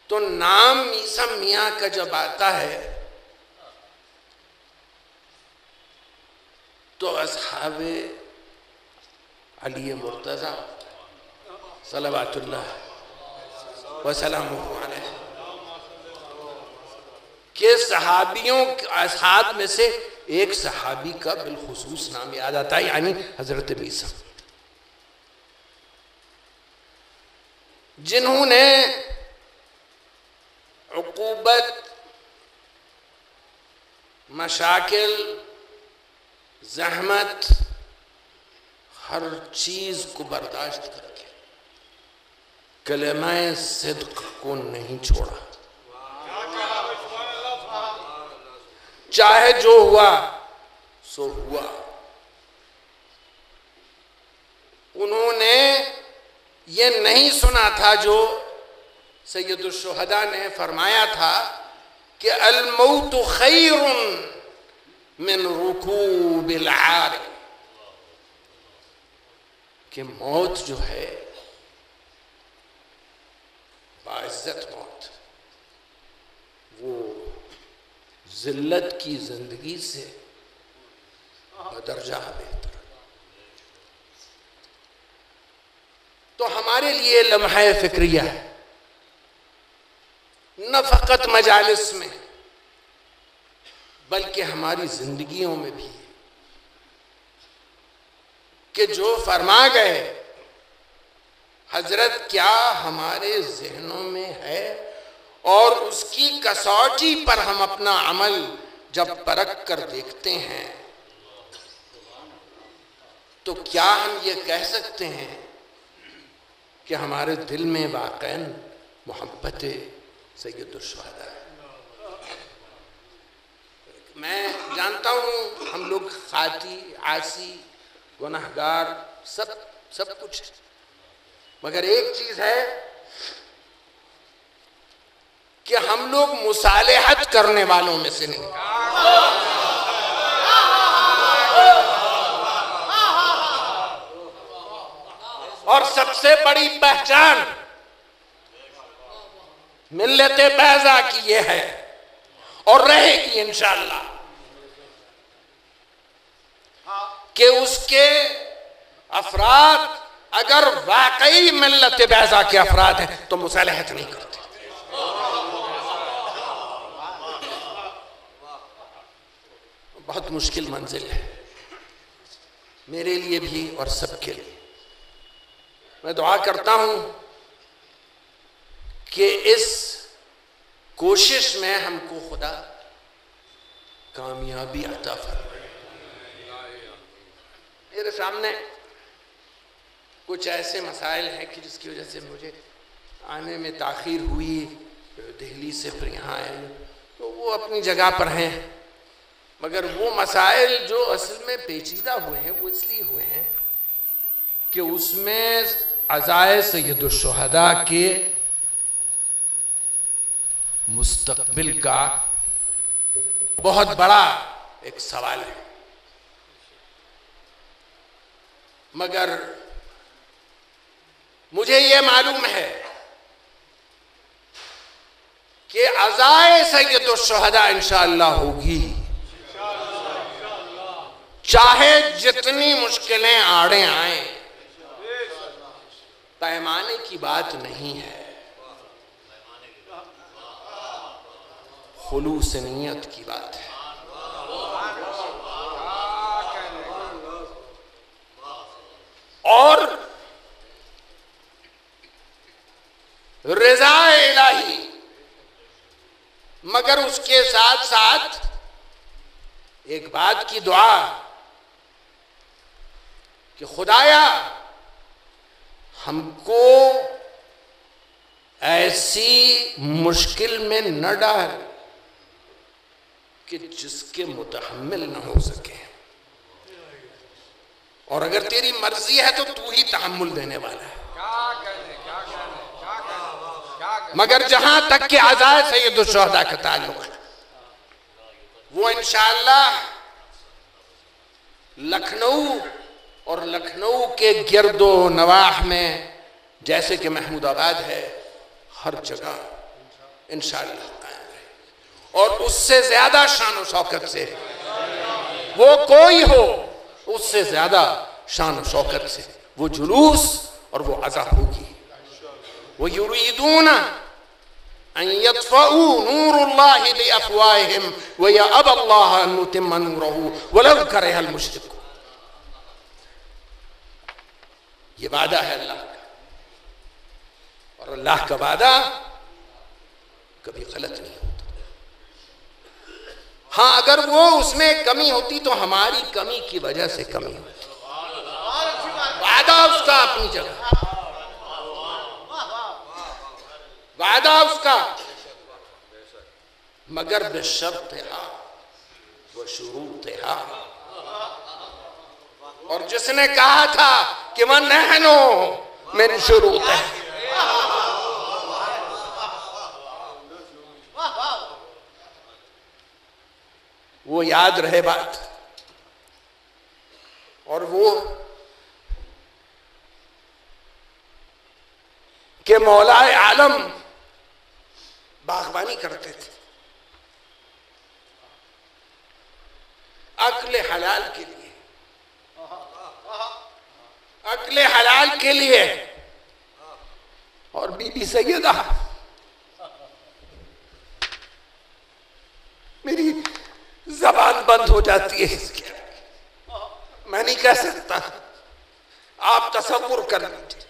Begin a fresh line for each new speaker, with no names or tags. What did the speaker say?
تو نام عیسیٰ میاں کا جب آتا ہے تو اصحاب علی مرتضیٰ صلوات اللہ وسلامہ علیہ کہ صحابیوں اصحاب میں سے ایک صحابی کا بالخصوص نام یاد آتا ہے، یعنی حضرت عیسیٰ، جنہوں نے عقوبت، مشاکل، زحمت، ہر چیز کو برداشت کر کے کلمہ صدق کو نہیں چھوڑا، چاہے جو ہوا سو ہوا۔ انہوں نے یہ نہیں سنا تھا جو سید الشہداء نے فرمایا تھا کہ الموت خیر من رکوب العار، کہ موت جو ہے باعزت موت، وہ ذلت کی زندگی سے بدرجہ بہتر۔ تو ہمارے لیے لمحہ فکریہ ہے، نہ فقط مجالس میں بلکہ ہماری زندگیوں میں بھی، کہ جو فرما گئے حضرت کیا ہمارے ذہنوں میں ہے، اور اس کی کسوٹی پر ہم اپنا عمل جب پرکھ کر دیکھتے ہیں تو کیا ہم یہ کہہ سکتے ہیں کہ ہمارے دل میں واقعاً محبت سید الشہداء ہے؟ میں جانتا ہوں ہم لوگ خاطی، عاصی، گناہگار، سب کچھ، مگر ایک چیز ہے کہ ہم لوگ مصالحت کرنے والوں میں سے نہیں۔ اور سب سے بڑی پہچان ملت بیضا کی یہ ہے، اور رہے گی انشاءاللہ، کہ اس کے افراد اگر واقعی ملت بیضا کے افراد ہیں تو مصالحت نہیں کرتے۔ بہت مشکل منزل ہے میرے لیے بھی اور سب کے لیے۔ میں دعا کرتا ہوں کہ اس کوشش میں ہم کو خدا کامیابی عطا فرمائے۔ میرے سامنے کچھ ایسے مسائل ہیں کہ جس کی وجہ سے مجھے آنے میں تاخیر ہوئی، دہلی سے پھر یہاں آئے، تو وہ اپنی جگہ پر ہیں، مگر وہ مسائل جو اصل میں پیچیدہ ہوئے ہیں وہ اس لیے ہوئے ہیں کہ اس میں عزائے سید الشہداء کے مستقبل کا بہت بڑا ایک سوال ہے۔ مگر مجھے یہ معلوم ہے کہ عزائے سید الشہداء انشاءاللہ ہوگی، چاہے جتنی مشکلیں آڑیں آئیں، پیمانے کی بات نہیں ہے، خلوص نیت کی بات ہے۔ اور رضا الہی، مگر اس کے ساتھ ساتھ ایک بات کی دعا کہ خدایا ہم کو ایسی مشکل میں نہ ڈال کہ جس کے متحمل نہ ہو سکے، اور اگر تیری مرضی ہے تو تو ہی تحمل دینے والا ہے۔ مگر جہاں تک کہ عزائے سید الشہداء کا تعلق ہے، وہ انشاءاللہ لکھنؤ اور لکھنؤ کے گرد و نواح میں، جیسے کہ محمود آباد ہے، ہر جگہ انشاءاللہ قائم رہے، اور اس سے زیادہ شان و شوکت سے وہ کوئی ہو، اس سے زیادہ شان و شوکت سے وہ جلوس اور وہ عزا ہوگی۔ وَيُرِيدُونَ أَن يَطْفَئُوا نُورَ اللَّهِ بِأَفْوَاهِهِمْ وَيَأْبَى اللَّهُ أَن يُتِمَّ نُورَهُ وَلَوْ كَرِهَ الْمُشْرِكُونَ۔ یہ وعدہ ہے اللہ کا، اور اللہ کا وعدہ کبھی غلط نہیں ہوتا۔ ہاں اگر وہ اس میں کمی ہوتی تو ہماری کمی کی وجہ سے کمی ہوتی، وعدہ اس کا اپنی جگہ، وعدہ اس کا، مگر بشرطہا وشروطہا۔ اور جس نے کہا تھا کہ وَنَحْنُ مِن شُرُوطِهَا، وہ یاد رہے بات، اور وہ کہ مولا عالم باغبانی کرتے تھے اکل حلال کے لیے، اکل حلال کے لیے، اور بی بی سیدہ میری زبان بند ہو جاتی ہے اس کے، میں نہیں کہہ سکتا، آپ تصور کر لیجیے،